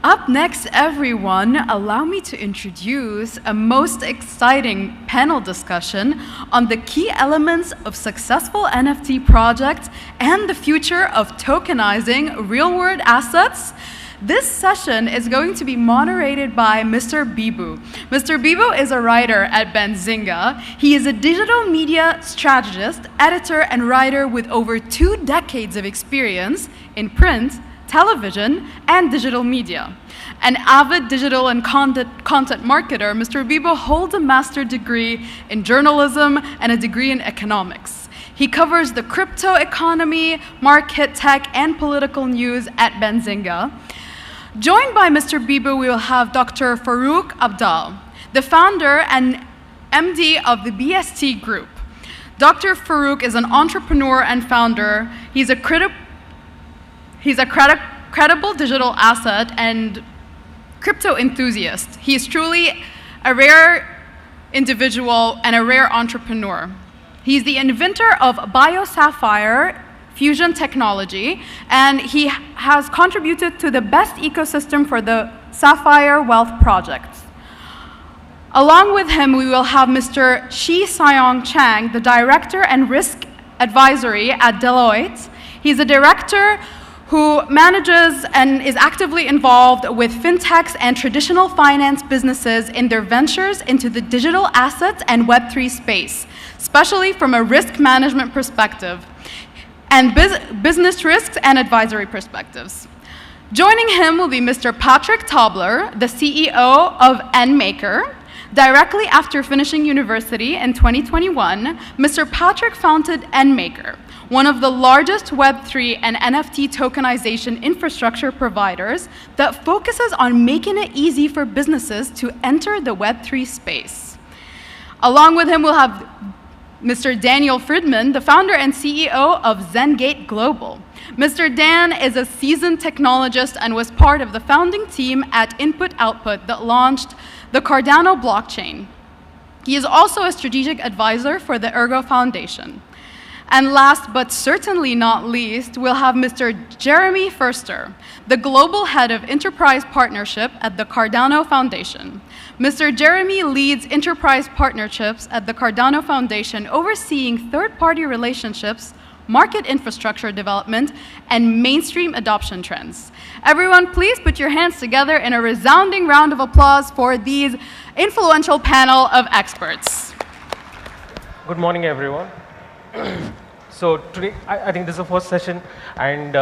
Up next, everyone, allow me to introduce a most exciting panel discussion on the key elements of successful NFT projects and the future of tokenizing real-world assets. This session is going to be moderated by Mr. Bibhu. Mr. Bibhu is a writer at Benzinga. He is a digital media strategist, editor, and writer with over 2 decades of experience in print, television, and digital media. An avid digital and content marketer, Mr. Bibhu holds a master's degree in journalism and a degree in economics. He covers the crypto economy, market tech, and political news at Benzinga. Joined by Mr. Bibhu, we will have Dr. Farooq Abdal, the founder and MD of the BST group. Dr. Farooq is an entrepreneur and founder. He's a credible digital asset and crypto enthusiast. He is truly a rare individual and a rare entrepreneur. He's the inventor of BioSapphire fusion technology, and he has contributed to the best ecosystem for the Sapphire Wealth project. Along with him, we will have Mr. Chee Chang, the Director and Risk Advisory at Deloitte. He's a director who manages and is actively involved with fintechs and traditional finance businesses in their ventures into the digital assets and Web3 space, especially from a risk management perspective, and business risks and advisory perspectives. Joining him will be Mr. Patrick Tobler, the CEO of NMKR. Directly after finishing university in 2021, Mr. Patrick founded NMKR, one of the largest Web3 and NFT tokenization infrastructure providers that focuses on making it easy for businesses to enter the Web3 space. Along with him, we'll have Mr. Daniel Friedman, the founder and CEO of ZenGate Global. Mr. Dan is a seasoned technologist and was part of the founding team at Input Output that launched the Cardano blockchain. He is also a strategic advisor for the Ergo Foundation. And last but certainly not least, we'll have Mr. Jeremy Furster, the global head of enterprise partnership at the Cardano Foundation. Mr. Jeremy leads enterprise partnerships at the Cardano Foundation, overseeing third-party relationships, market infrastructure development, and mainstream adoption trends. Everyone, please put your hands together in a resounding round of applause for these influential panel of experts. Good morning, everyone. So today, I think this is the first session, and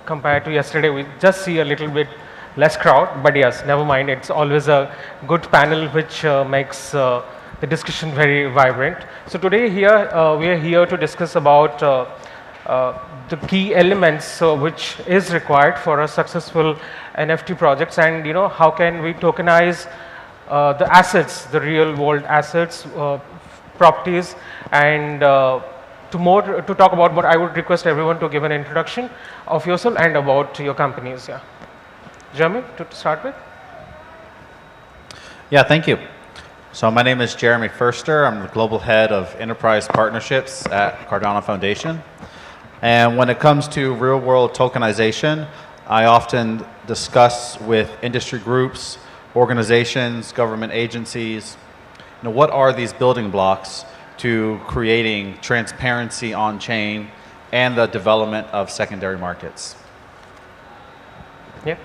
compared to yesterday, we just see a little bit less crowd, but yes, never mind. It's always a good panel which makes the discussion very vibrant. So today here, we are here to discuss about the key elements which is required for a successful NFT projects, and how can we tokenize the assets, the real world assets, properties, and to talk about what I would request everyone to give an introduction of yourself and about your companies. Yeah. Jeremy, to start with. Yeah, thank you. So my name is Jeremy Furster. I'm the global head of enterprise partnerships at Cardano Foundation. And when it comes to real world tokenization, I often discuss with industry groups, organizations, government agencies, what are these building blocks to creating transparency on chain and the development of secondary markets. Yeah.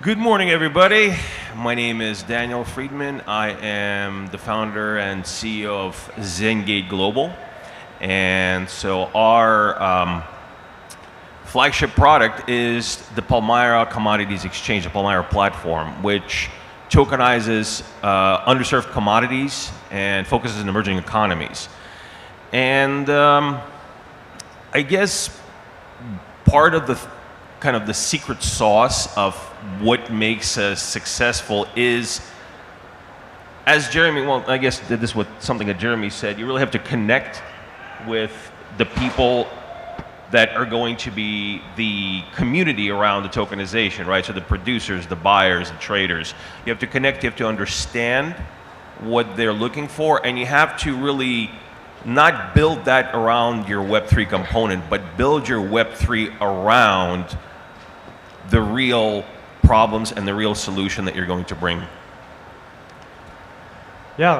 Good morning, everybody. My name is Daniel Friedman. I am the founder and CEO of ZenGate Global. And so our flagship product is the Palmyra Commodities Exchange, the Palmyra platform, which tokenizes underserved commodities and focuses on emerging economies. And I guess part of the kind of the secret sauce of what makes us successful is, as Jeremy, well, I guess this is something that Jeremy said, you really have to connect with the people that are going to be the community around the tokenization, right? So the producers, the buyers, the traders. You have to connect, you have to understand what they're looking for, and you have to really not build that around your Web3 component, but build your Web3 around the real problems and the real solution that you're going to bring? Yeah,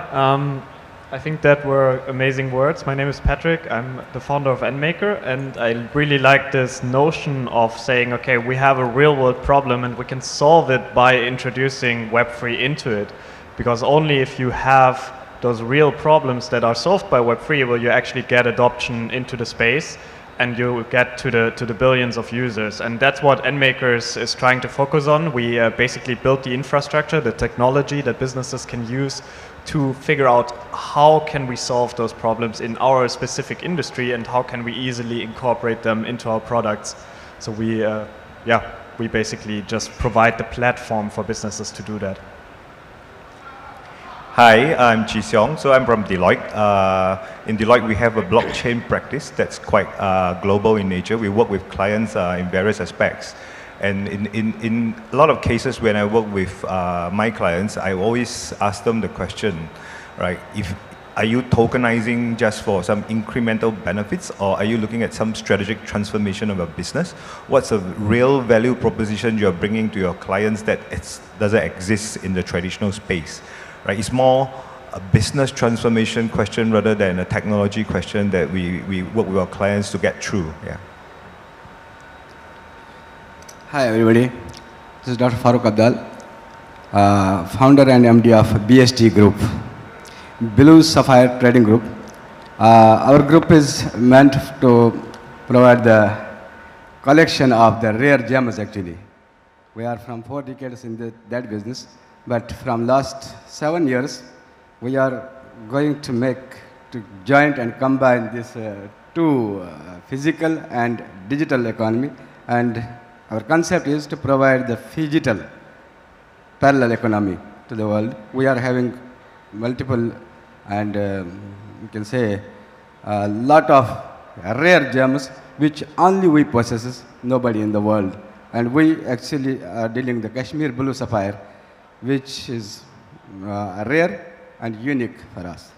I think that were amazing words. My name is Patrick. I'm the founder of NMKR, and I really like this notion of saying, okay, we have a real world problem and we can solve it by introducing Web3 into it. Because only if you have those real problems that are solved by Web3 will you actually get adoption into the space and you get to the billions of users. And that's what NMKR is trying to focus on. We basically built the infrastructure, the technology that businesses can use to figure out how can we solve those problems in our specific industry and how can we easily incorporate them into our products. So we basically just provide the platform for businesses to do that. Hi, I'm Siong. So I'm from Deloitte. In Deloitte, we have a blockchain practice that's quite global in nature. We work with clients in various aspects. And in a lot of cases when I work with my clients, I always ask them the question, right? Are you tokenizing just for some incremental benefits, or are you looking at some strategic transformation of a business? What's a real value proposition you're bringing to your clients that doesn't exist in the traditional space, right? It's more a business transformation question rather than a technology question that we work with our clients to get through. Yeah. Hi everybody, this is Dr. Farooq Abdal, founder and MD of BST Group, Blue Sapphire Trading Group. Our group is meant to provide the collection of the rare gems actually. We are from 4 decades in that business, but from last 7 years, we are going to join and combine this two physical and digital economy, and our concept is to provide the phygital parallel economy to the world. We are having multiple and you can say a lot of rare gems which only we possess, nobody in the world. And we actually are dealing the Kashmir Blue Sapphire, which is rare and unique for us.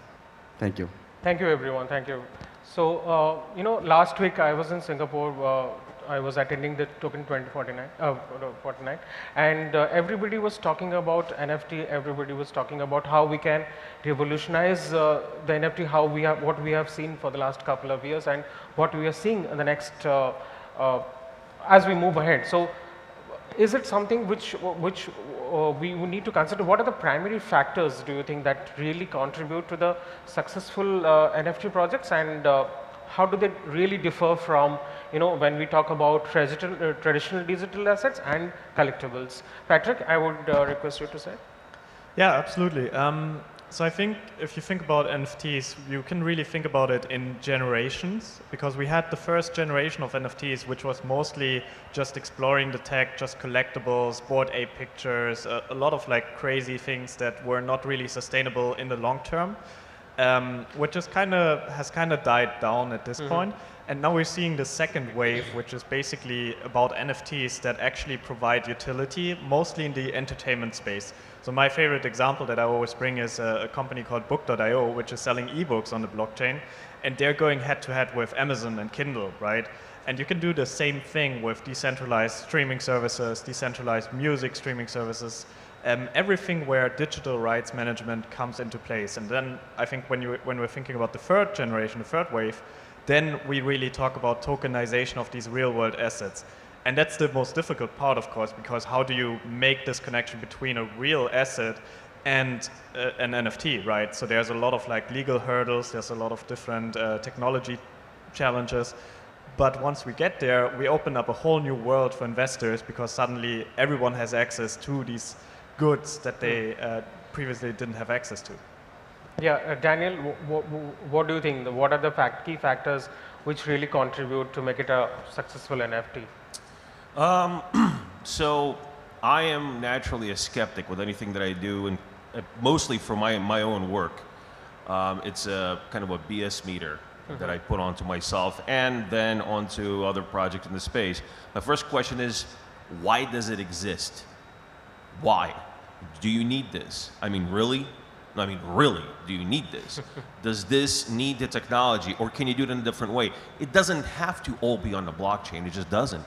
Thank you. Thank you, everyone. Thank you. So, last week I was in Singapore. I was attending the Token 2049, Pattnaik, and everybody was talking about NFT. Everybody was talking about how we can revolutionize the NFT, what we have seen for the last couple of years, and what we are seeing in the next as we move ahead. So, is it something which we need to consider? What are the primary factors, do you think, that really contribute to the successful NFT projects, and how do they really differ from, when we talk about traditional digital assets and collectibles? Patrick, I would request you to say. Yeah, absolutely. So I think if you think about NFTs, you can really think about it in generations, because we had the first generation of NFTs, which was mostly just exploring the tech, just collectibles, Bored Ape pictures, a lot of like crazy things that were not really sustainable in the long term, which has kind of died down at this point. And now we're seeing the second wave, which is basically about NFTs that actually provide utility, mostly in the entertainment space. So my favorite example that I always bring is a company called Book.io, which is selling ebooks on the blockchain, and they're going head to head with Amazon and Kindle, right? And you can do the same thing with decentralized streaming services, decentralized music streaming services, everything where digital rights management comes into place. And then I think when we're thinking about the third generation, the third wave, then we really talk about tokenization of these real world assets. And that's the most difficult part, of course, because how do you make this connection between a real asset and an NFT, right? So there's a lot of like legal hurdles, there's a lot of different technology challenges. But once we get there, we open up a whole new world for investors, because suddenly everyone has access to these goods that they previously didn't have access to. Yeah, Daniel, what do you think? What are the key factors which really contribute to make it a successful NFT? So I am naturally a skeptic with anything that I do, and mostly for my own work. It's a kind of a BS meter that I put onto myself and then onto other projects in the space. My first question is, why does it exist? Why? Do you need this? I mean, really? Really, do you need this? Does this need the technology, or can you do it in a different way? It doesn't have to all be on the blockchain, it just doesn't.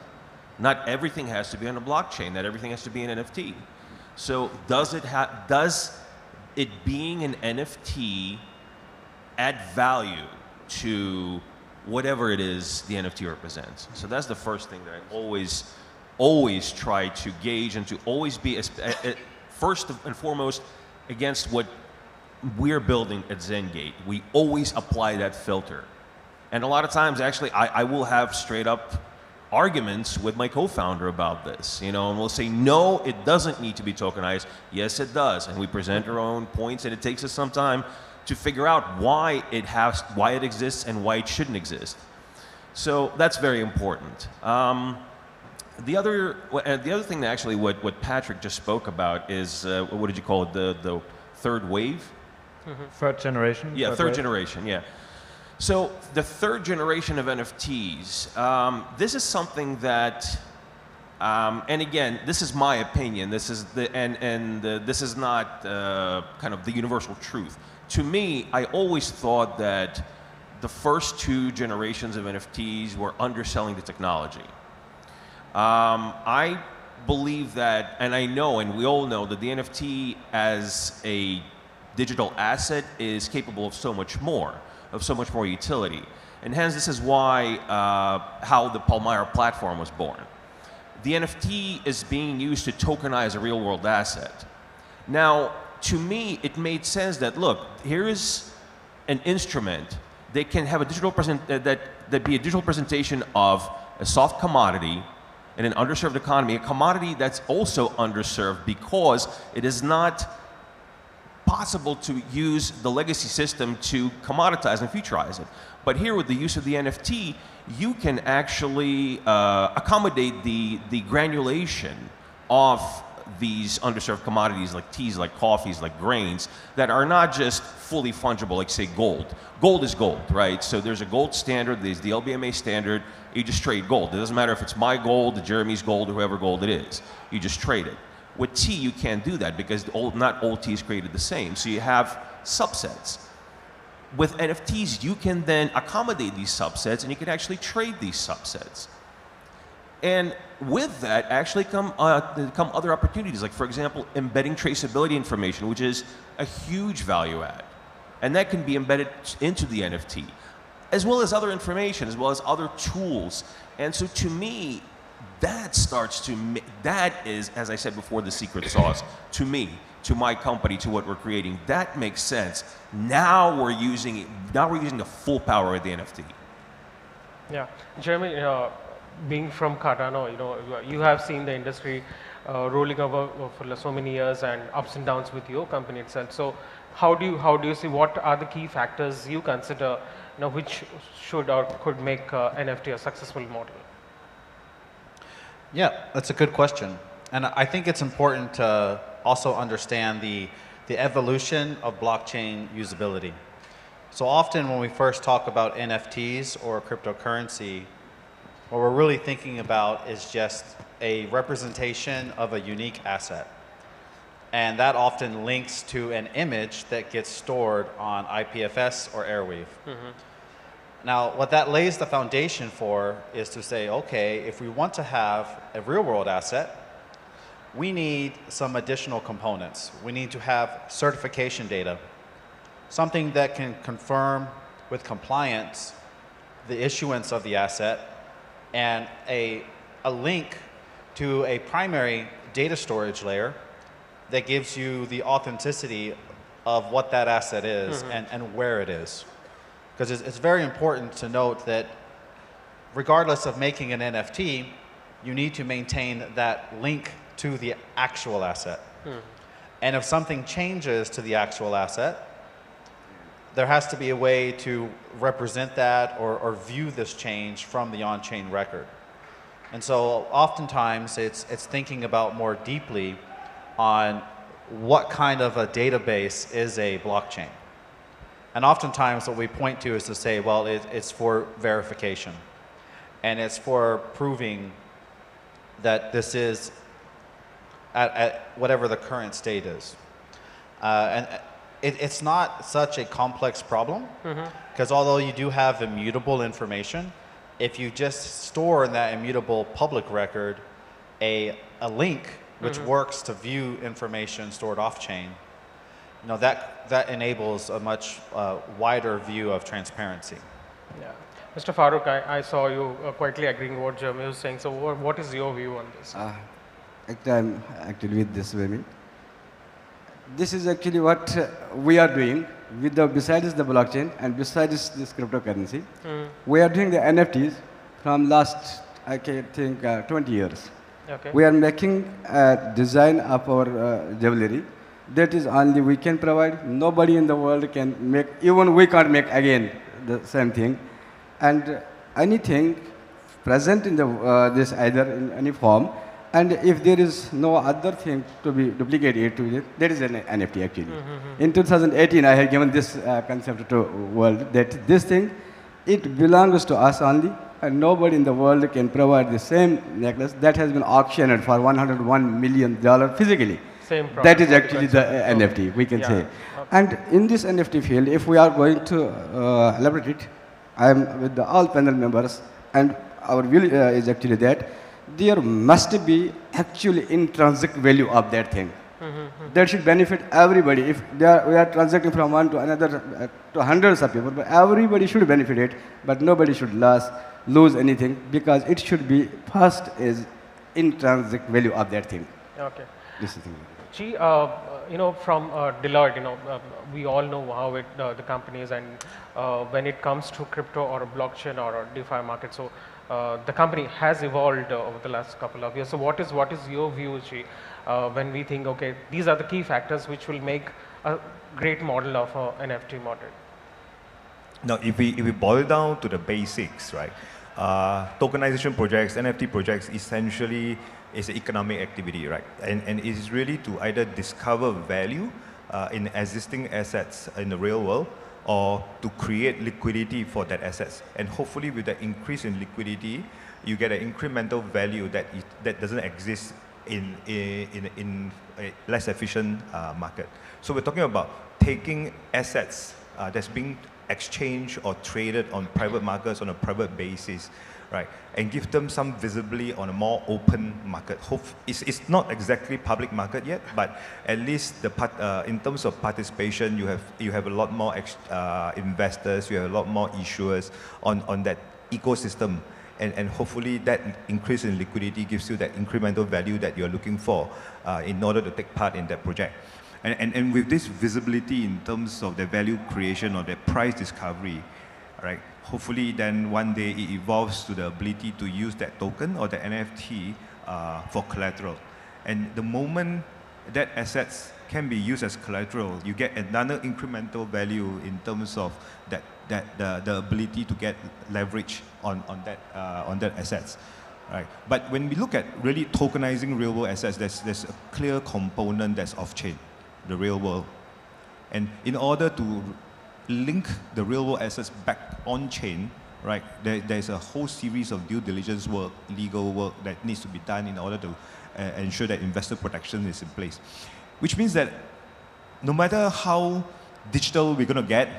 Not everything has to be on a blockchain. Not everything has to be an NFT. So does it being an NFT add value to whatever it is the NFT represents? So that's the first thing that I always try to gauge and to always be first and foremost against what we're building at ZenGate. We always apply that filter. And a lot of times, actually, I will have straight up arguments with my co-founder about this, and we'll say, no, it doesn't need to be tokenized. Yes, it does. And we present our own points, and it takes us some time to figure out why it exists and why it shouldn't exist. So that's very important. The other thing that actually what Patrick just spoke about is, what did you call it, the third wave? Third generation? Yeah, third generation, yeah. So the third generation of NFTs, this is something that, and again, this is my opinion. This is this is not kind of the universal truth. To me, I always thought that the first two generations of NFTs were underselling the technology. I believe that, and I know, and we all know that the NFT as a digital asset is capable of so much more utility. And hence, this is why, how the Palmyra platform was born. The NFT is being used to tokenize a real world asset. Now, to me, it made sense that, look, here is an instrument that can have a digital that be a digital presentation of a soft commodity in an underserved economy, a commodity that's also underserved because it is not possible to use the legacy system to commoditize and futurize it. But here with the use of the NFT, you can actually accommodate the granulation of these underserved commodities like teas, like coffees, like grains that are not just fully fungible, like say gold. Gold is gold, right? So there's a gold standard, there's the LBMA standard, you just trade gold. It doesn't matter if it's my gold, Jeremy's gold, or whoever gold it is. You just trade it. With tea, you can't do that because not all tea is created the same. So you have subsets. With NFTs, you can then accommodate these subsets and you can actually trade these subsets. And with that actually come other opportunities, like for example, embedding traceability information, which is a huge value add. And that can be embedded into the NFT, as well as other information, as well as other tools. And so to me, that is, as I said before, the secret sauce. To me, to my company, to what we're creating, that makes sense. Now we're using the full power of the NFT. Yeah, Jeremy, being from Cardano, you have seen the industry rolling over for so many years and ups and downs with your company itself. So how do you see, what are the key factors you consider, which should or could make NFT a successful model? Yeah, that's a good question. And I think it's important to also understand the evolution of blockchain usability. So often when we first talk about NFTs or cryptocurrency, what we're really thinking about is just a representation of a unique asset. And that often links to an image that gets stored on IPFS or Airweave. Mm-hmm. Now, what that lays the foundation for is to say, okay, if we want to have a real-world asset, we need some additional components. We need to have certification data, something that can confirm with compliance the issuance of the asset, and a link to a primary data storage layer that gives you the authenticity of what that asset is, mm-hmm. and where it is. Because it's very important to note that regardless of making an NFT, you need to maintain that link to the actual asset. Mm. And if something changes to the actual asset, there has to be a way to represent that or view this change from the on-chain record. And so oftentimes it's thinking about more deeply on what kind of a database is a blockchain. And oftentimes what we point to is to say, well, it's for verification. And it's for proving that this is at whatever the current state is. And it's not such a complex problem, because although you do have immutable information, if you just store in that immutable public record a link which works to view information stored off-chain, that enables a much wider view of transparency. Yeah. Mr. Farooq, I saw you quietly agreeing what Jeremy was saying. So what is your view on this? I'm actually with this women. This is actually what we are doing besides the blockchain and besides this cryptocurrency. We are doing the NFTs from last, I think, 20 years. Okay. We are making a design of our jewelry. That is only we can provide. Nobody in the world can make, even we can't make again the same thing. And anything present in this either in any form, and if there is no other thing to be duplicated to it, there is an NFT actually. In 2018, I had given this concept to world that this thing, it belongs to us only, and nobody in the world can provide the same necklace that has been auctioned for $101 million physically. Same product. That is actually the NFT, we can say. Okay. And in this NFT field, if we are going to elaborate it, I am with all panel members, and our view is actually that there must be actually intrinsic value of that thing. That should benefit everybody. If we are transacting from one to another to hundreds of people, but everybody should benefit it, but nobody should lose anything, because it should be first is intrinsic value of that thing. Okay. This is the thing. Chee, from Deloitte, we all know how the company is, and when it comes to crypto or blockchain or DeFi market, so the company has evolved over the last couple of years. So what is your view, Chee, when we think, okay, these are the key factors which will make a great model of an NFT model? Now, if we boil down to the basics, right? Tokenization projects, NFT projects, essentially is an economic activity, right? And it is really to either discover value in existing assets in the real world, or to create liquidity for that assets. And hopefully with the increase in liquidity, you get an incremental value that doesn't exist in a less efficient market. So we're talking about taking assets that's being exchanged or traded on private markets on a private basis, right? And give them some visibility on a more open market. It's not exactly public market yet, but at least in terms of participation, you have a lot more investors, you have a lot more issuers on that ecosystem. And hopefully that increase in liquidity gives you that incremental value that you're looking for in order to take part in that project. And with this visibility in terms of the value creation or the price discovery, right? Hopefully then one day it evolves to the ability to use that token or the NFT for collateral. And the moment that assets can be used as collateral, you get another incremental value in terms of the ability to get leverage on that assets. Right. But when we look at really tokenizing real world assets, there's a clear component that's off-chain, the real world. And in order to link the real world assets back on-chain, right, there's a whole series of due diligence work, legal work that needs to be done in order to ensure that investor protection is in place. Which means that no matter how digital we're going to get,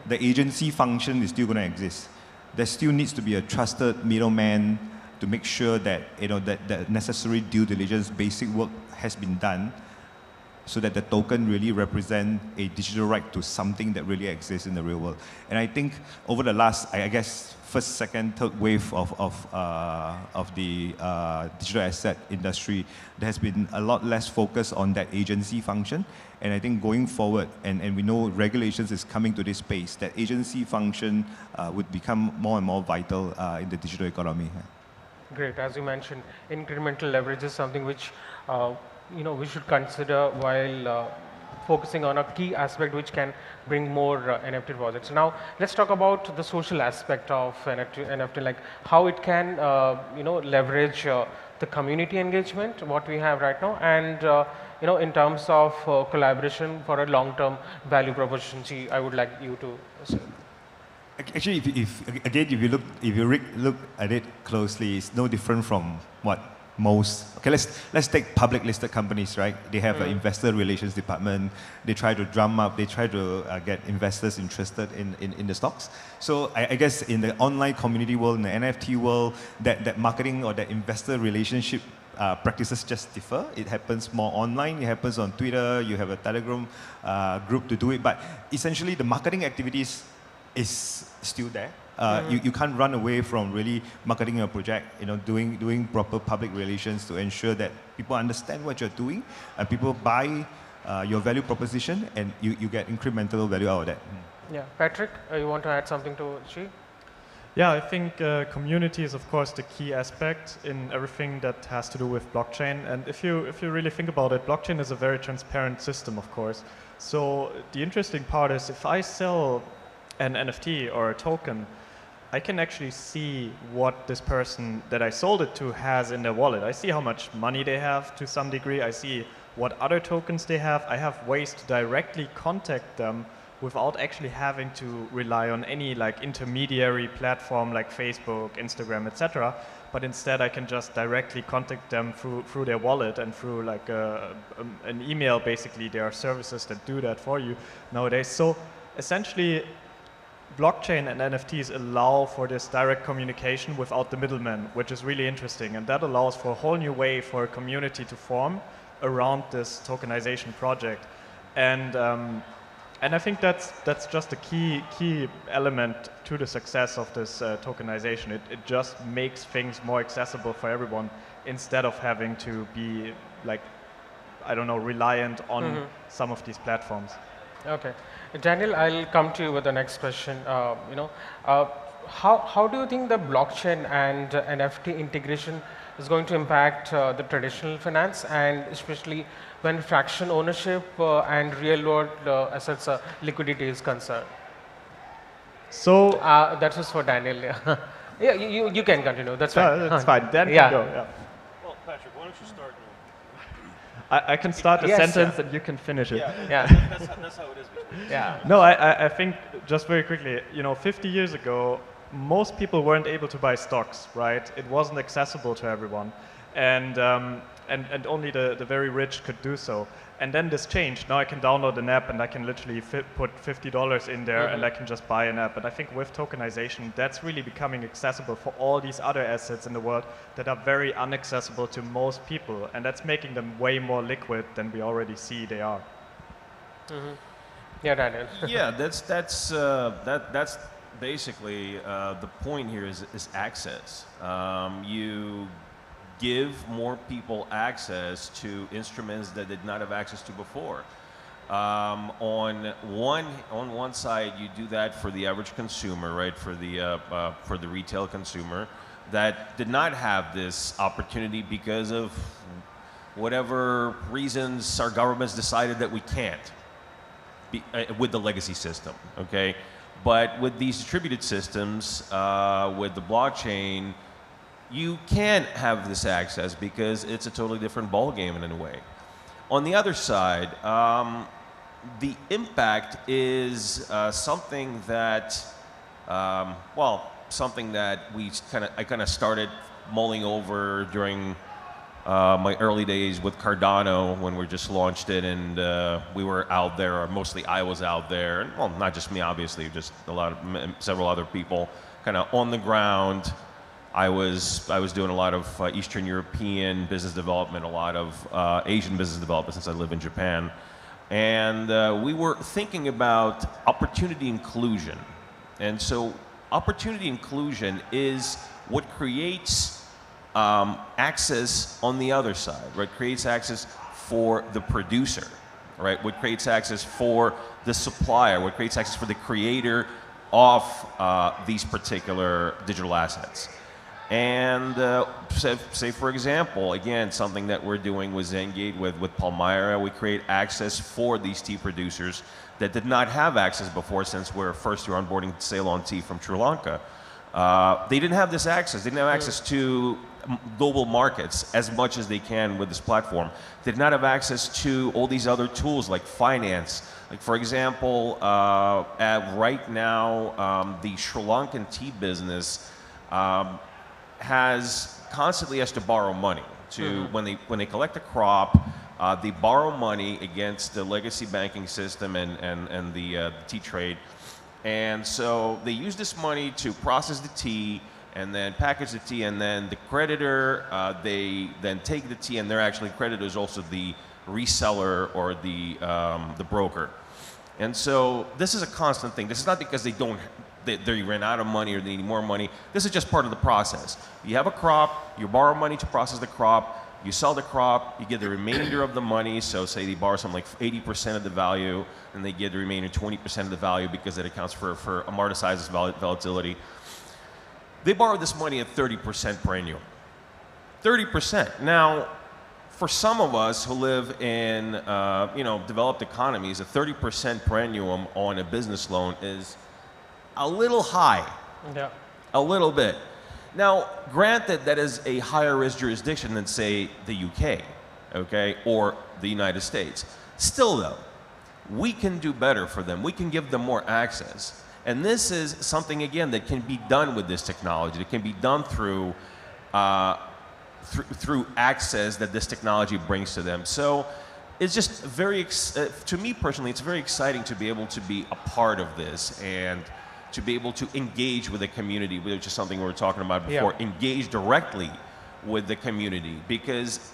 the agency function is still going to exist. There still needs to be a trusted middleman to make sure that that the necessary due diligence basic work has been done, so that the token really represents a digital right to something that really exists in the real world. And I think over the last, I guess, first, second, third wave of the digital asset industry, there has been a lot less focus on that agency function. And I think going forward, and we know regulations is coming to this space, that agency function would become more and more vital in the digital economy. Great. As you mentioned, incremental leverage is something which we should consider while focusing on a key aspect which can bring more NFT projects. Now, let's talk about the social aspect of NFT, like how it can leverage the community engagement, what we have right now, and in terms of collaboration for a long-term value proposition. Chee, I would like you to say. Actually, if you look at it closely, it's no different from what most. Okay, let's take public listed companies, right? They have an investor relations department. They try to drum up. They try to get investors interested in the stocks. So I guess in the online community world, in the NFT world, that marketing or that investor relationship practices just differ. It happens more online. It happens on Twitter. You have a Telegram group to do it. But essentially, the marketing activities is still there. You can't run away from really marketing your project, doing proper public relations to ensure that people understand what you're doing and people buy your value proposition and you get incremental value out of that. Yeah, Patrick, you want to add something to Chee? Yeah, I think community is of course the key aspect in everything that has to do with blockchain. And if you really think about it, blockchain is a very transparent system, of course. So the interesting part is if I sell an NFT or a token, I can actually see what this person that I sold it to has in their wallet. I see how much money they have to some degree. I see what other tokens they have. I have ways to directly contact them without actually having to rely on any like intermediary platform like Facebook, Instagram, etc. But instead I can just directly contact them through their wallet and through like an email. Basically, there are services that do that for you nowadays. So essentially, blockchain and NFTs allow for this direct communication without the middleman, which is really interesting. And that allows for a whole new way for a community to form around this tokenization project. And I think that's just a key element to the success of this tokenization. It just makes things more accessible for everyone instead of having to be like, I don't know, reliant on some of these platforms. Okay. Daniel, I'll come to you with the next question. How do you think the blockchain and NFT integration is going to impact the traditional finance, and especially when fraction ownership and real world assets liquidity is concerned? So that was for Daniel. Yeah, you can continue. That's fine. That's fine. Dan Yeah. can go. Yeah. Well, Patrick, why don't you start? I can start the Yes, sentence yeah. and you can finish it. Yeah. That's how it is. Yeah. No, I think just very quickly, 50 years ago, most people weren't able to buy stocks, right? It wasn't accessible to everyone. And only the very rich could do so. And then this changed. Now I can download an app and I can literally put $50 in there and I can just buy an app. And I think with tokenization, that's really becoming accessible for all these other assets in the world that are very inaccessible to most people. And that's making them way more liquid than we already see they are. Yeah, Daniel. Yeah, that's basically the point here is access. You give more people access to instruments that did not have access to before. On one side, you do that for the average consumer, right? For the retail consumer that did not have this opportunity because of whatever reasons our governments decided that we can't with the legacy system. Okay, but with these distributed systems, with the blockchain, you can't have this access because it's a totally different ballgame in a way. On the other side, the impact is something that, something that I kind of started mulling over during my early days with Cardano when we just launched it, and we were out there, or mostly I was out there, and well, not just me, obviously, just several other people, kind of on the ground. I was doing a lot of Eastern European business development, a lot of Asian business development since I live in Japan. And we were thinking about opportunity inclusion. And so opportunity inclusion is what creates access on the other side, right? Creates access for the producer, right? What creates access for the supplier, what creates access for the creator of these particular digital assets. And say for example, again, something that we're doing with ZenGate, with Palmyra, we create access for these tea producers that did not have access before, since we're first year onboarding Ceylon tea from Sri Lanka. They didn't have this access. They didn't have access to global markets as much as they can with this platform. They did not have access to all these other tools like finance. Like for example, right now, the Sri Lankan tea business constantly has to borrow money, to when they collect a crop, they borrow money against the legacy banking system and the tea trade. And so they use this money to process the tea and then package the tea, and then the creditor, they then take the tea, and they're actually creditors also the reseller or the broker. And so this is a constant thing. This is not because they ran out of money or they need more money. This is just part of the process. You have a crop, you borrow money to process the crop, you sell the crop, you get the remainder of the money. So say they borrow something like 80% of the value, and they get the remaining 20% of the value because it accounts for amortizes volatility. They borrow this money at 30% per annum. 30%. Now, for some of us who live in developed economies, a 30% per annum on a business loan is a little high. Yeah. A little bit. Now, granted, that is a higher risk jurisdiction than, say, the UK, okay, or the United States. Still, though, we can do better for them. We can give them more access. And this is something, again, that can be done with this technology. It can be done through through access that this technology brings to them. So it's just very, to me personally, it's very exciting to be able to be a part of this and to be able to engage with the community, which is something we were talking about before, engage directly with the community, because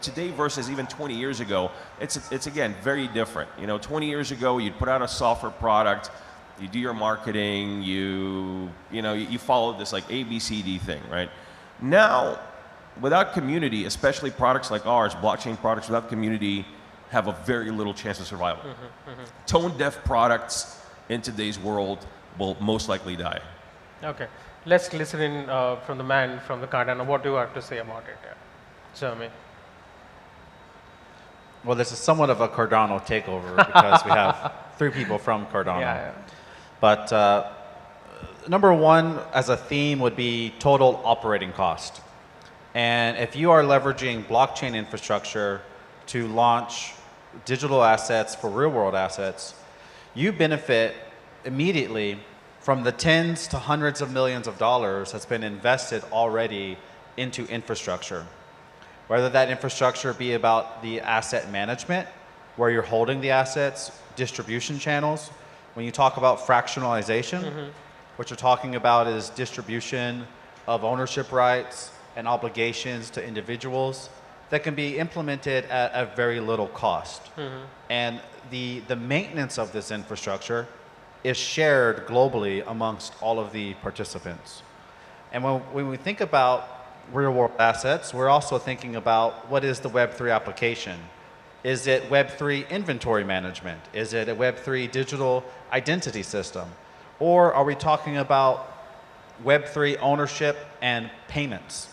today versus even 20 years ago, it's again very different. 20 years ago, you'd put out a software product, you do your marketing, you follow this like ABCD thing, right? Now, without community, especially products like ours, blockchain products without community, have a very little chance of survival. Tone-deaf products in today's world will most likely die. Okay, let's listen in from the man from the Cardano. What do you have to say about it, Jeremy? Well, this is somewhat of a Cardano takeover because we have 3 people from Cardano. Yeah. But number one, as a theme, would be total operating cost. And if you are leveraging blockchain infrastructure to launch digital assets for real-world assets, you benefit immediately from the tens to hundreds of millions of dollars that's been invested already into infrastructure. Whether that infrastructure be about the asset management, where you're holding the assets, distribution channels. When you talk about fractionalization, what you're talking about is distribution of ownership rights and obligations to individuals that can be implemented at a very little cost. And the maintenance of this infrastructure is shared globally amongst all of the participants. And when we think about real-world assets, we're also thinking about what is the Web3 application. Is it Web3 inventory management? Is it a Web3 digital identity system? Or are we talking about Web3 ownership and payments?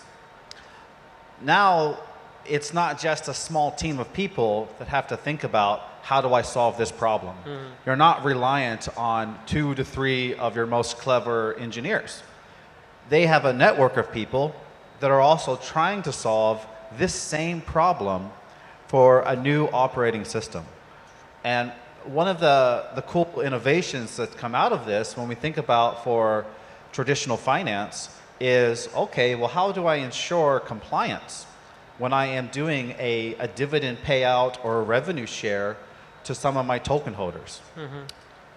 Now, it's not just a small team of people that have to think about how do I solve this problem. You're not reliant on 2 to 3 of your most clever engineers. They have a network of people that are also trying to solve this same problem for a new operating system. And one of the cool innovations that come out of this when we think about for traditional finance is, okay, well, how do I ensure compliance when I am doing a dividend payout or a revenue share to some of my token holders?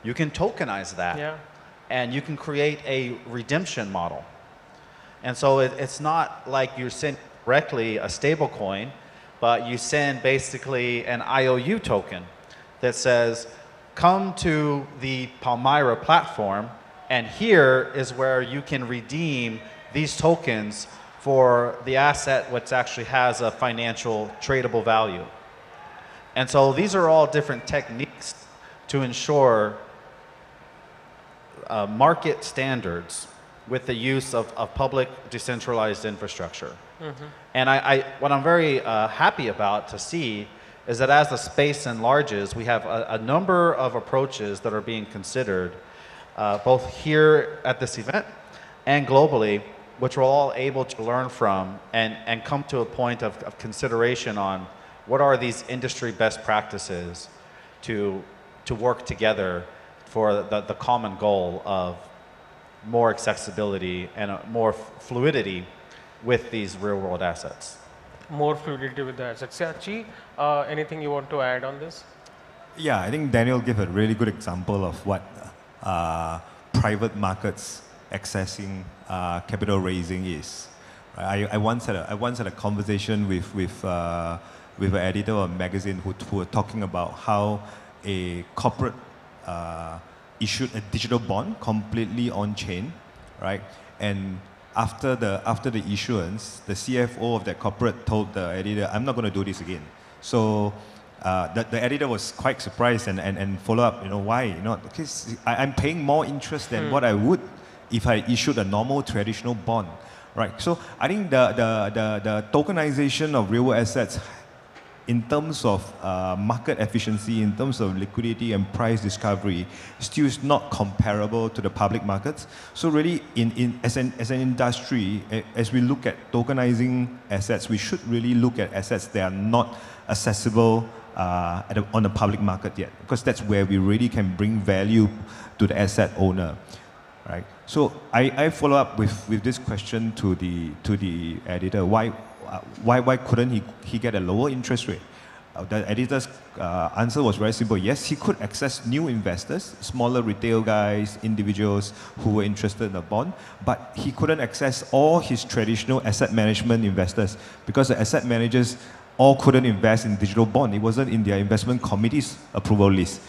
You can tokenize that, and you can create a redemption model. And so it's not like you send directly a stable coin, but you send basically an IOU token that says, come to the Palmyra platform, and here is where you can redeem these tokens for the asset which actually has a financial tradable value. And so these are all different techniques to ensure market standards with the use of public decentralized infrastructure. And what I'm very happy about to see is that as the space enlarges, we have a number of approaches that are being considered, both here at this event and globally, which we're all able to learn from and come to a point of consideration on what are these industry best practices to work together for the common goal of more accessibility and more fluidity with these real world assets. More fluidity with the assets. Yeah, Chee, anything you want to add on this? Yeah, I think Daniel gave a really good example of what private markets accessing capital raising is. I once had a conversation with an editor of a magazine who were talking about how a corporate issued a digital bond completely on chain, right? And after the issuance, the CFO of that corporate told the editor, "I'm not going to do this again." So the editor was quite surprised and follow up. Why? Because I'm paying more interest than what I would if I issued a normal traditional bond, right? So I think the tokenization of real assets, in terms of market efficiency, in terms of liquidity and price discovery, still is not comparable to the public markets. So really, as an industry, as we look at tokenizing assets, we should really look at assets that are not accessible on the public market yet, because that's where we really can bring value to the asset owner, right? So I follow up with this question to the editor: why couldn't he get a lower interest rate? The editor's answer was very simple. Yes, he could access new investors, smaller retail guys, individuals who were interested in the bond, but he couldn't access all his traditional asset management investors because the asset managers all couldn't invest in digital bond. It wasn't in their investment committee's approval list.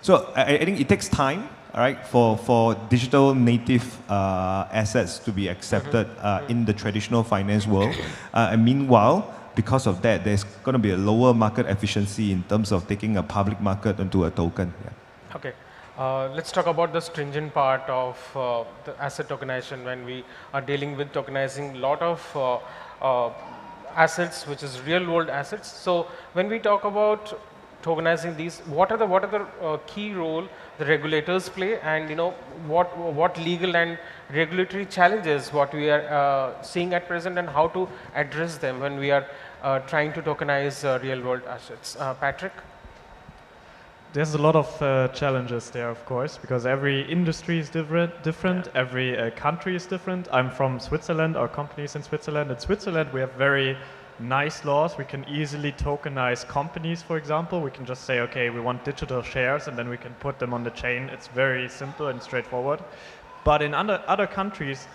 So I think it takes time, all right, for digital native assets to be accepted in the traditional finance world. And meanwhile, because of that, there's going to be a lower market efficiency in terms of taking a public market into a token. Yeah. Okay. Let's talk about the stringent part of the asset tokenization. When we are dealing with tokenizing a lot of assets, which is real world assets. So when we talk about tokenizing these, what are the key role the regulators play, and what legal and regulatory challenges what we are seeing at present, and how to address them when we are trying to tokenize real world assets. Patrick? There's a lot of challenges there, of course, because every industry is different. Yeah. Every country is different. I'm from Switzerland. Our company is in Switzerland. In Switzerland, we have very nice laws. We can easily tokenize companies, for example. We can just say, okay, we want digital shares, and then we can put them on the chain. It's very simple and straightforward. But in other countries,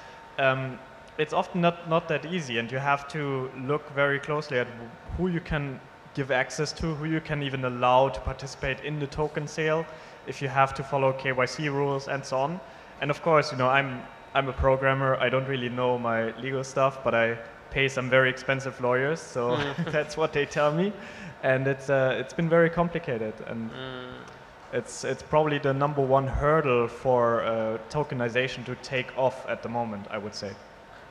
it's often not that easy, and you have to look very closely at who you can give access to, who you can even allow to participate in the token sale, if you have to follow KYC rules and so on. And of course, I'm a programmer. I don't really know my legal stuff, but I pay some very expensive lawyers, so that's what they tell me. And it's been very complicated, and it's probably the #1 hurdle for tokenization to take off at the moment, I would say.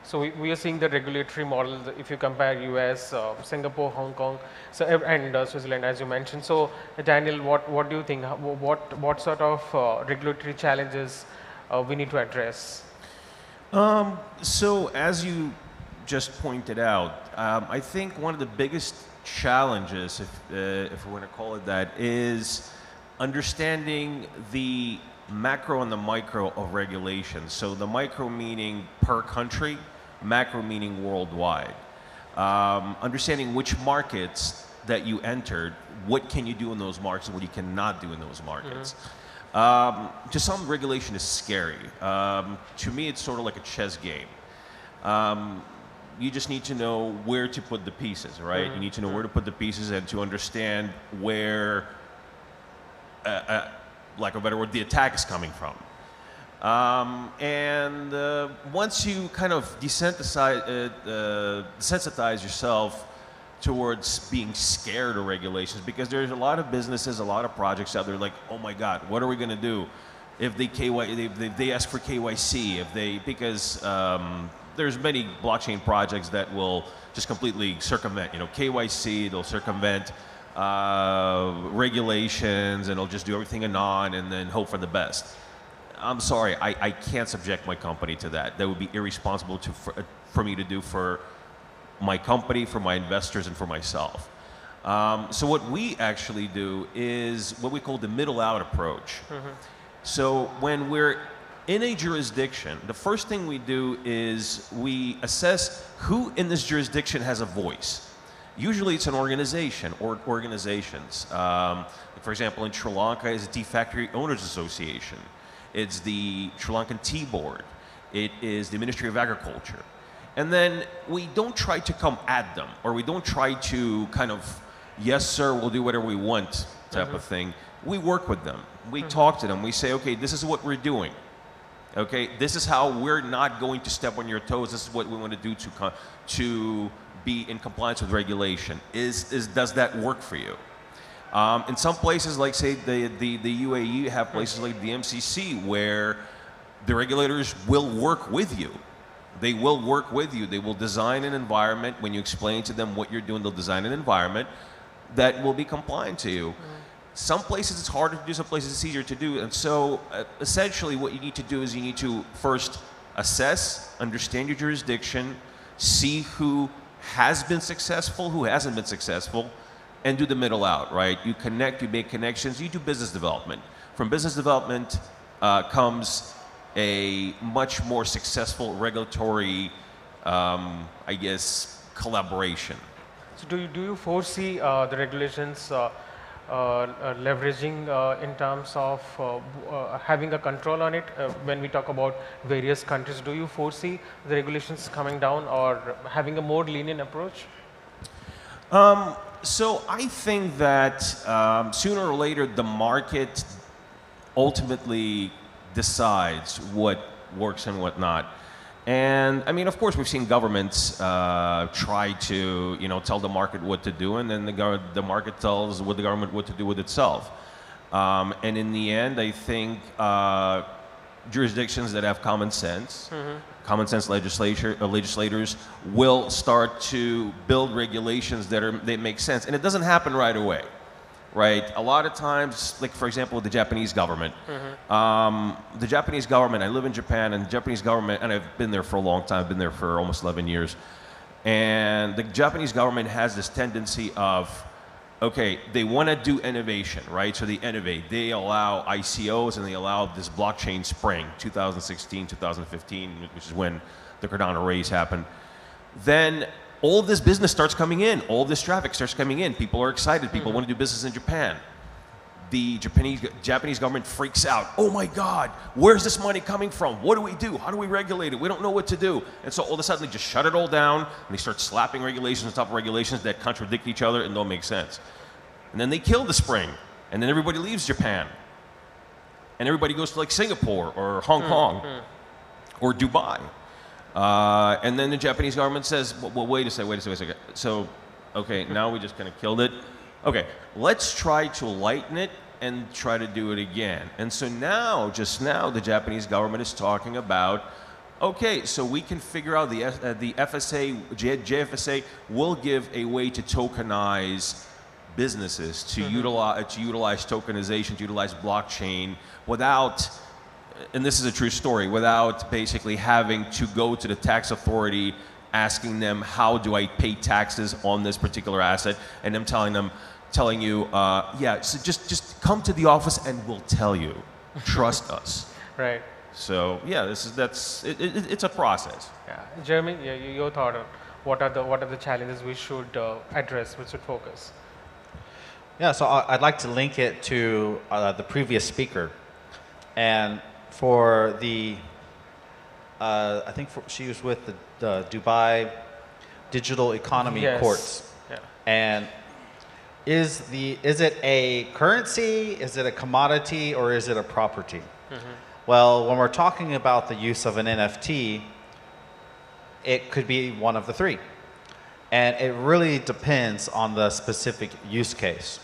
So we are seeing the regulatory model, if you compare US, Singapore, Hong Kong, and Switzerland, as you mentioned. So Daniel, what do you think? What sort of regulatory challenges we need to address? So as you just pointed out, I think one of the biggest challenges, if we want to call it that, is understanding the macro and the micro of regulations. So the micro meaning per country, macro meaning worldwide. Understanding which markets that you entered, what can you do in those markets and what you cannot do in those markets. To some, regulation is scary. To me, it's sort of like a chess game. You just need to know where to put the pieces, right? You need to know where to put the pieces and to understand where, like a better word, the attack is coming from. And once you kind of desensitize yourself towards being scared of regulations, because there's a lot of businesses, a lot of projects out there like, oh my God, what are we going to do if they ask for KYC, because there's many blockchain projects that will just completely circumvent, KYC, they'll circumvent regulations, and they'll just do everything anon and then hope for the best. I'm sorry, I can't subject my company to that. That would be irresponsible for me to do for my company, for my investors, and for myself. So what we actually do is what we call the middle out approach. So when we're in a jurisdiction, the first thing we do is we assess who in this jurisdiction has a voice. Usually it's an organization or organizations. For example, in Sri Lanka, it's the Tea Factory Owners Association. It's the Sri Lankan Tea Board. It is the Ministry of Agriculture. And then we don't try to come at them, or we don't try to kind of, yes, sir, we'll do whatever we want type of thing. We work with them. We talk to them. We say, okay, this is what we're doing. Okay, this is how we're not going to step on your toes. This is what we want to do to be in compliance with regulation. Does that work for you? In some places, like say the UAE, you have places like the MCC where the regulators will work with you. They will work with you. They will design an environment. When you explain to them what you're doing, they'll design an environment that will be compliant to you. Some places it's harder to do, some places it's easier to do. And so essentially what you need to do is you need to first assess, understand your jurisdiction, see who has been successful, who hasn't been successful, and do the middle out, right? You connect, you make connections, you do business development. From business development comes a much more successful regulatory, I guess, collaboration. So do you foresee the regulations leveraging in terms of having a control on it when we talk about various countries? Do you foresee the regulations coming down or having a more lenient approach? So I think that sooner or later the market ultimately decides what works and what not. And I mean, of course, we've seen governments try to, tell the market what to do, and then the market tells the government what to do with itself. And in the end, I think jurisdictions that have common sense, common sense legislators will start to build regulations that make sense. And it doesn't happen right away. Right, a lot of times, like for example, the Japanese government. The Japanese government, I live in Japan, and the Japanese government, and I've been there for a long time, I've been there for almost 11 years. And the Japanese government has this tendency of, okay, they want to do innovation, right? So they innovate, they allow ICOs and they allow this blockchain spring, 2016, 2015, which is when the Cardano raise happened. Then all of this business starts coming in, all of this traffic starts coming in, people are excited, people want to do business in Japan. The Japanese government freaks out, oh my God, where's this money coming from? What do we do? How do we regulate it? We don't know what to do. And so all of a sudden they just shut it all down, and they start slapping regulations on top of regulations that contradict each other and don't make sense. And then they kill the spring, and then everybody leaves Japan. And everybody goes to like Singapore or Hong Kong or Dubai. And then the Japanese government says, well, wait a second. So, okay, now we just kind of killed it. Okay, let's try to lighten it and try to do it again. And so now, just now, the Japanese government is talking about, okay, so we can figure out the FSA, JFSA will give a way to tokenize businesses, to utilize tokenization, to utilize blockchain without, and this is a true story, without basically having to go to the tax authority asking them, how do I pay taxes on this particular asset, and them telling you, yeah, so just come to the office and we'll tell you. Trust us. Right. So yeah, it's a process. Yeah, Jeremy, your thought on what are the challenges we should address, we should focus. Yeah, so I'd like to link it to the previous speaker, and for the, I think she was with the Dubai Digital Economy Courts. Yeah. And is it a currency, is it a commodity, or is it a property? Well, when we're talking about the use of an NFT, it could be one of the three. And it really depends on the specific use case.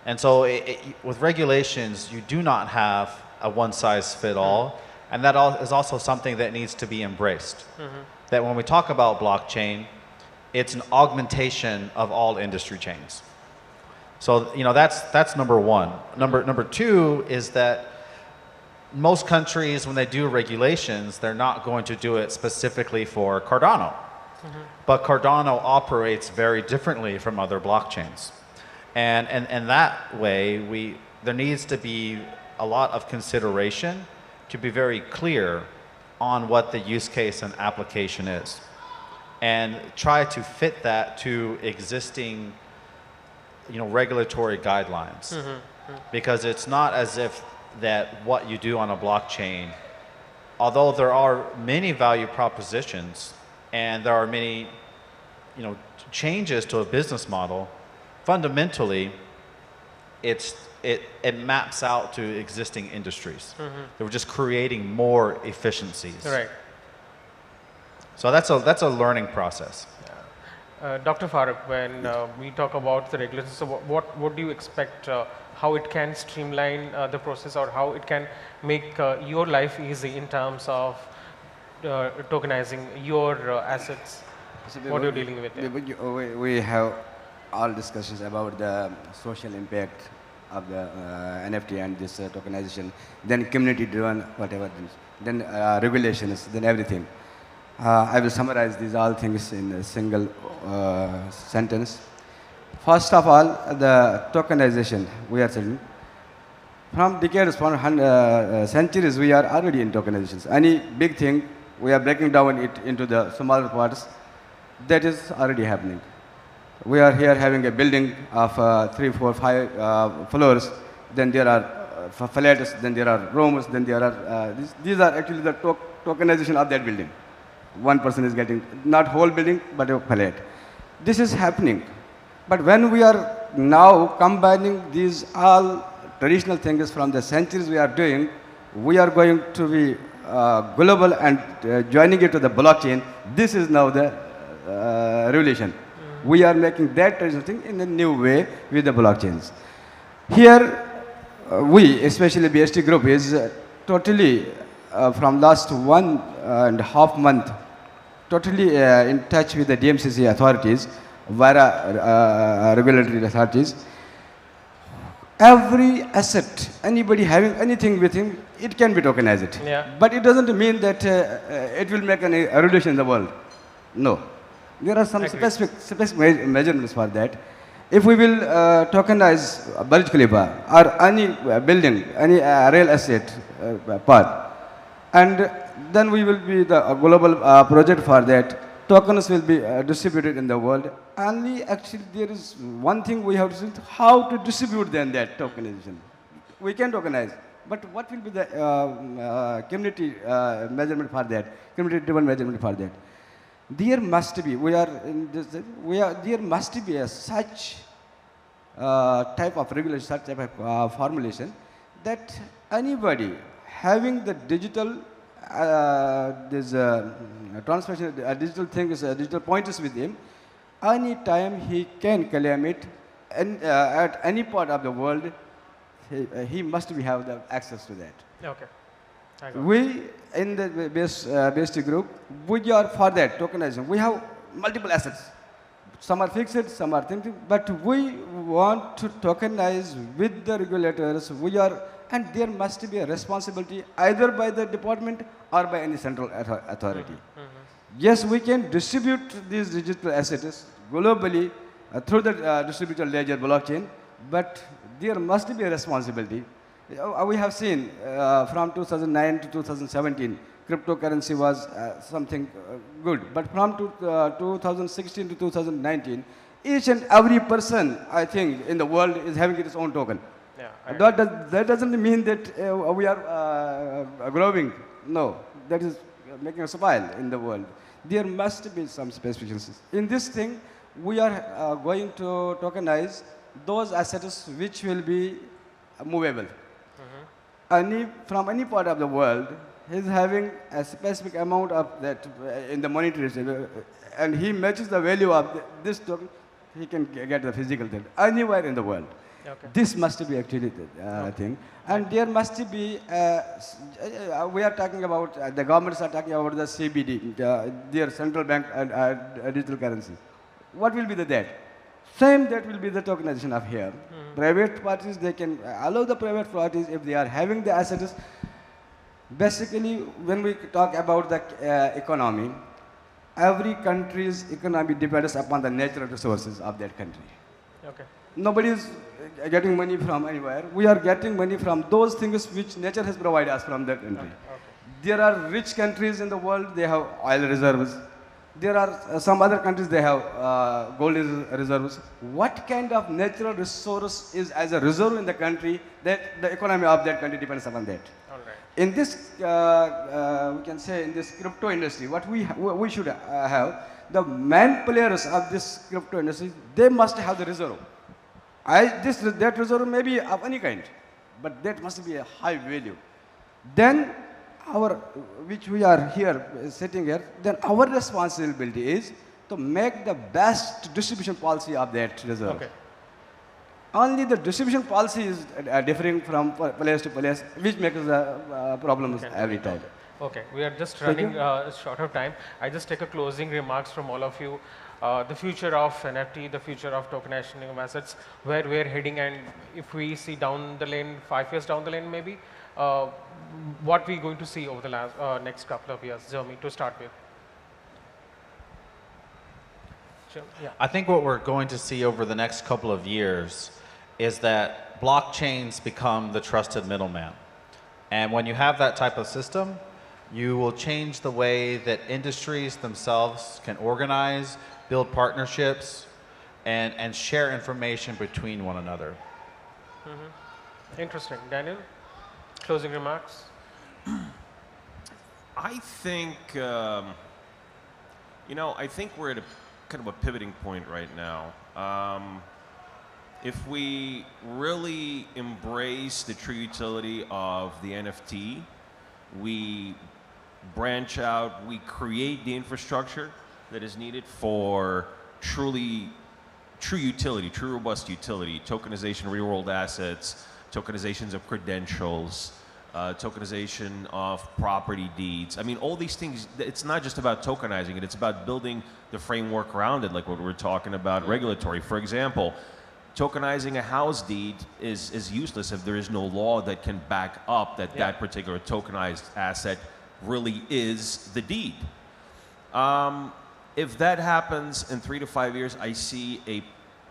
And so with regulations, you do not have a one-size-fits-all, and that is also something that needs to be embraced. That when we talk about blockchain, it's an augmentation of all industry chains. So that's number one. Number two is that most countries, when they do regulations, they're not going to do it specifically for Cardano. But Cardano operates very differently from other blockchains. And that way, there needs to be a lot of consideration to be very clear on what the use case and application is, and try to fit that to existing, regulatory guidelines. Because it's not as if that what you do on a blockchain, although there are many value propositions and there are many, changes to a business model, fundamentally, it maps out to existing industries. They were just creating more efficiencies. Right. So that's a learning process. Dr. Farooq, when we talk about the regulations, so what do you expect, how it can streamline the process, or how it can make your life easy in terms of tokenizing your assets? What are you dealing with there? We have all discussions about the social impact of the NFT and this tokenization, then community-driven, whatever, then regulations, then everything. I will summarize these all things in a single sentence. First of all, the tokenization, we are saying, from decades, from centuries, we are already in tokenizations. Any big thing, we are breaking down it into the smaller parts. That is already happening. We are here having a building of 3, 4, 5 floors. Then there are flats, then there are rooms, then there are, these are actually the tokenization of that building. One person is getting, not whole building, but a flat. This is happening. But when we are now combining these all traditional things from the centuries we are doing, we are going to be global and joining it to the blockchain. This is now the revolution. We are making that traditional thing in a new way with the blockchains. Here, we, especially BST group, is totally from last 1.5 months, totally in touch with the DMCC authorities, via regulatory authorities. Every asset, anybody having anything with him, it can be tokenized. Yeah. But it doesn't mean that it will make any revolution in the world. No. There are some specific measurements for that. If we will tokenize Burj Khalifa or any building, any real estate part, and then we will be the global project for that. Tokens will be distributed in the world. Only actually there is one thing we have to see, how to distribute then that tokenization. We can tokenize, but what will be the community measurement for that, community-driven measurement for that? There must be, there must be a such type of regulation, such type of formulation that anybody having the digital, transmission, digital things, digital pointers with him, any time he can claim it, and at any part of the world, he must be have the access to that. Okay. We in the BST group, we are for that tokenization. We have multiple assets. Some are fixed, some are thinking, but we want to tokenize with the regulators. And there must be a responsibility either by the department or by any central authority. Yes, we can distribute these digital assets globally through the distributed ledger blockchain, but there must be a responsibility. We have seen from 2009 to 2017, cryptocurrency was something good. But from 2016 to 2019, each and every person, I think, in the world is having its own token. Yeah, that doesn't mean that we are growing. No, that is making a smile in the world. There must be some specifications. In this thing, we are going to tokenize those assets which will be movable. From any part of the world, he's having a specific amount of that in the monetary, and he matches the value of this token, he can get the physical thing anywhere in the world. Okay. This must be actually the thing. And there must be, we are talking about, the governments are talking about the CBD, their central bank and digital currency. What will be the that? Same that will be the tokenization of here. Private parties, they can allow the private parties if they are having the assets. Basically, when we talk about the economy, every country's economy depends upon the natural resources of that country. Okay. Nobody is getting money from anywhere. We are getting money from those things which nature has provided us from that country. There are rich countries in the world, they have oil reserves. There are some other countries, they have gold reserves. What kind of natural resource is as a reserve in the country that the economy of that country depends upon that? In this, we can say in this crypto industry, what we should have, the main players of this crypto industry, they must have the reserve. That reserve may be of any kind, but that must be a high value. Then which we are here, sitting here, then our responsibility is to make the best distribution policy of that reserve. Okay. Only the distribution policy is differing from place to place, which makes the problems every time. Okay, we are just running short of time. I just take a closing remarks from all of you. The future of NFT, the future of tokenization of assets, where we're heading, and if we see down the lane, 5 years down the lane maybe, what we're going to see over the next couple of years. Jeremy, to start with. Sure. Yeah. I think what we're going to see over the next couple of years is that blockchains become the trusted middleman. And when you have that type of system, you will change the way that industries themselves can organize, build partnerships, and share information between one another. Interesting. Daniel, closing remarks? I think, I think we're at a kind of a pivoting point right now. If we really embrace the true utility of the NFT, we branch out, we create the infrastructure that is needed for true utility, true robust utility, tokenization of real-world assets, tokenizations of credentials, tokenization of property deeds. I mean, all these things, it's not just about tokenizing it, it's about building the framework around it, like what we're talking about regulatory. For example, tokenizing a house deed is useless if there is no law that can back up that that particular tokenized asset really is the deed. If that happens in 3 to 5 years, I see a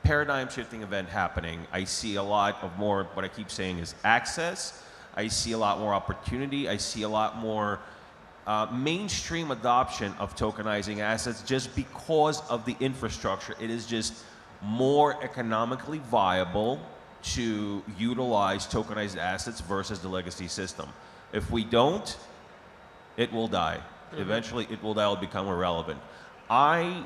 paradigm shifting event happening. I see a lot of more, what I keep saying is access. I see a lot more opportunity. I see a lot more mainstream adoption of tokenizing assets just because of the infrastructure. It is just more economically viable to utilize tokenized assets versus the legacy system. If we don't, it will die. Eventually, it will die, it'll become irrelevant. I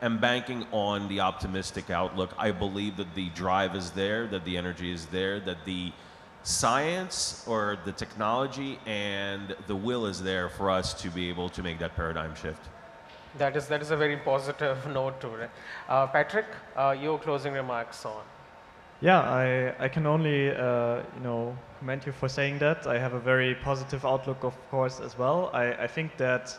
am banking on the optimistic outlook. I believe that the drive is there, that the energy is there, that the science or the technology and the will is there for us to be able to make that paradigm shift. That is a very positive note to it. Patrick, your closing remarks on. Yeah, I can only commend you for saying that. I have a very positive outlook, of course, as well. I think that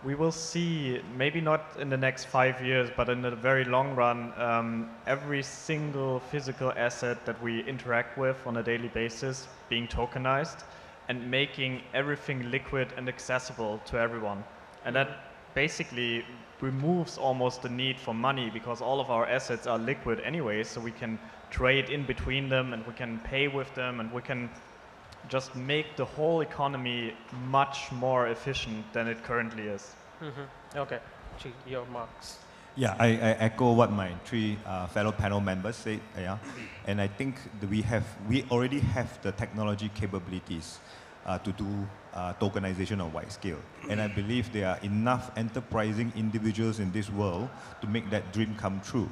we will see, maybe not in the next 5 years, but in the very long run, every single physical asset that we interact with on a daily basis being tokenized and making everything liquid and accessible to everyone. And that basically removes almost the need for money because all of our assets are liquid anyway, so we can trade in between them and we can pay with them and we can just make the whole economy much more efficient than it currently is. Okay, Chee, your marks. Yeah, I echo what my three fellow panel members said. Yeah, and I think that we already have the technology capabilities to do tokenization on wide scale. And I believe there are enough enterprising individuals in this world to make that dream come true.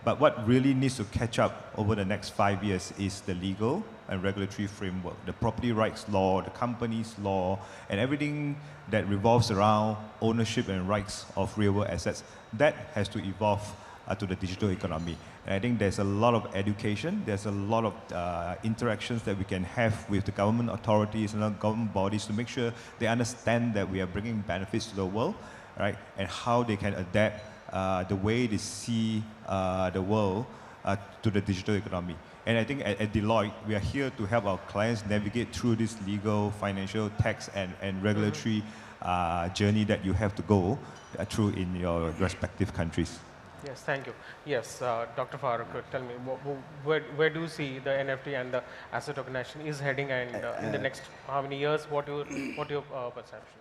But what really needs to catch up over the next 5 years is the legal and regulatory framework, the property rights law, the companies law, and everything that revolves around ownership and rights of real-world assets. That has to evolve to the digital economy. And I think there's a lot of education, there's a lot of interactions that we can have with the government authorities and government bodies to make sure they understand that we are bringing benefits to the world, right? And how they can adapt the way they see the world to the digital economy. And I think at Deloitte, we are here to help our clients navigate through this legal, financial, tax, and regulatory journey that you have to go through in your respective countries. Yes, thank you. Yes, Dr. Farooq, tell me, where do you see the NFT and the asset tokenization is heading, and in the next how many years? What your perception?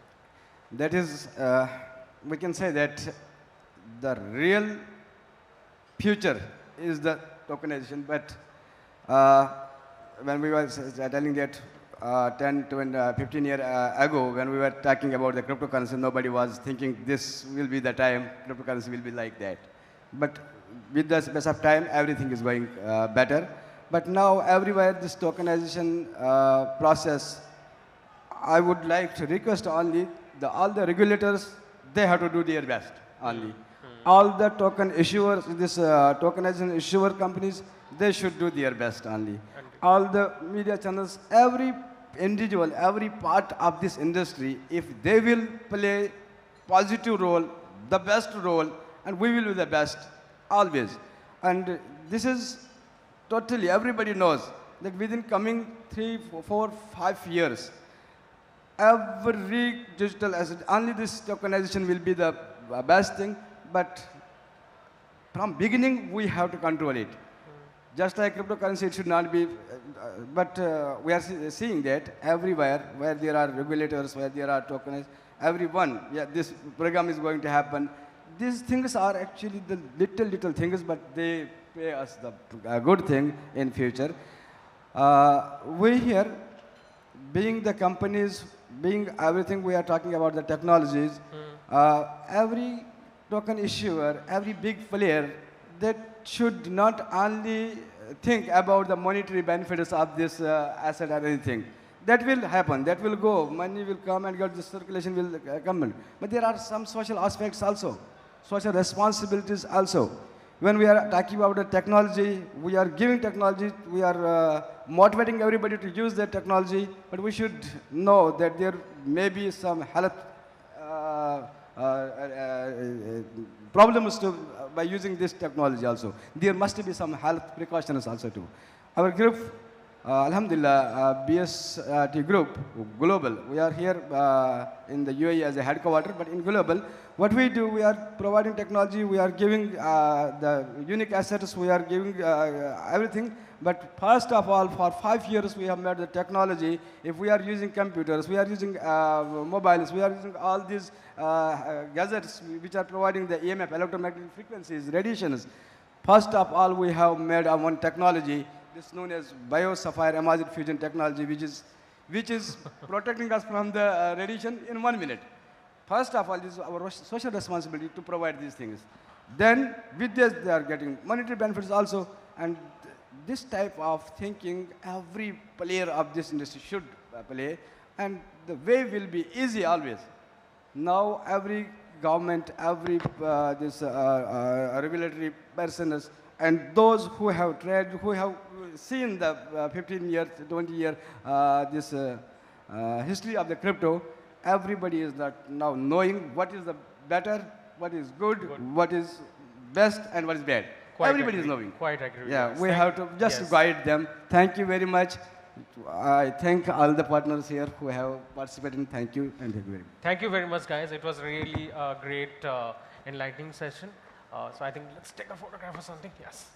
That is, we can say that the real future is the tokenization, but when we were telling that 10 to 15 years ago, when we were talking about the cryptocurrency, nobody was thinking this will be the time cryptocurrency will be like that. But with the space of time, everything is going better. But now everywhere this tokenization process, I would like to request only all the regulators, they have to do their best only. All the token issuers, this tokenization issuer companies, they should do their best only. All the media channels, every individual, every part of this industry, if they will play positive role, the best role, and we will be the best, always. And this is totally, everybody knows that within coming 3, 4, 5 years, every digital asset, only this tokenization will be the best thing, but from beginning, we have to control it. Just like cryptocurrency, it should not be, but we are seeing that everywhere where there are regulators, where there are tokens, everyone, yeah, this program is going to happen. These things are actually the little things, but they pay us the good thing in future. We here, being the companies, being everything we are talking about the technologies, every token issuer, every big player, that should not only think about the monetary benefits of this asset or anything. That will happen, that will go, money will come and the circulation will come in. But there are some social aspects also, social responsibilities also. When we are talking about the technology, we are giving technology, we are motivating everybody to use that technology, but we should know that there may be some health problems by using this technology also. There must be some health precautions also too. Our group, Alhamdulillah, BST group, global, we are here in the UAE as a headquarter, but in global, what we do, we are providing technology, we are giving the unique assets, we are giving everything. But first of all, for 5 years, we have made the technology. If we are using computers, we are using mobiles, we are using all these gadgets which are providing the EMF, electromagnetic frequencies, radiations. First of all, we have made our own technology. This is known as bio-sapphire amazon fusion technology, which is protecting us from the radiation in 1 minute. First of all, this is our social responsibility to provide these things. Then, with this, they are getting monetary benefits also. And this type of thinking, every player of this industry should play. And the way will be easy always. Now, every government, every regulatory persons, and those who have tried, who have seen the 15 years, 20 year this history of the crypto, everybody is now knowing what is the better, what is good, what is best, and what is bad. Everybody is knowing. Quite agree. Yeah, Yes. we have to just guide them. Thank you very much. I thank all the partners here who have participated. Thank you, and thank you very much. Thank you very much, guys. It was really a great, enlightening session. So I think let's take a photograph or something. Yes.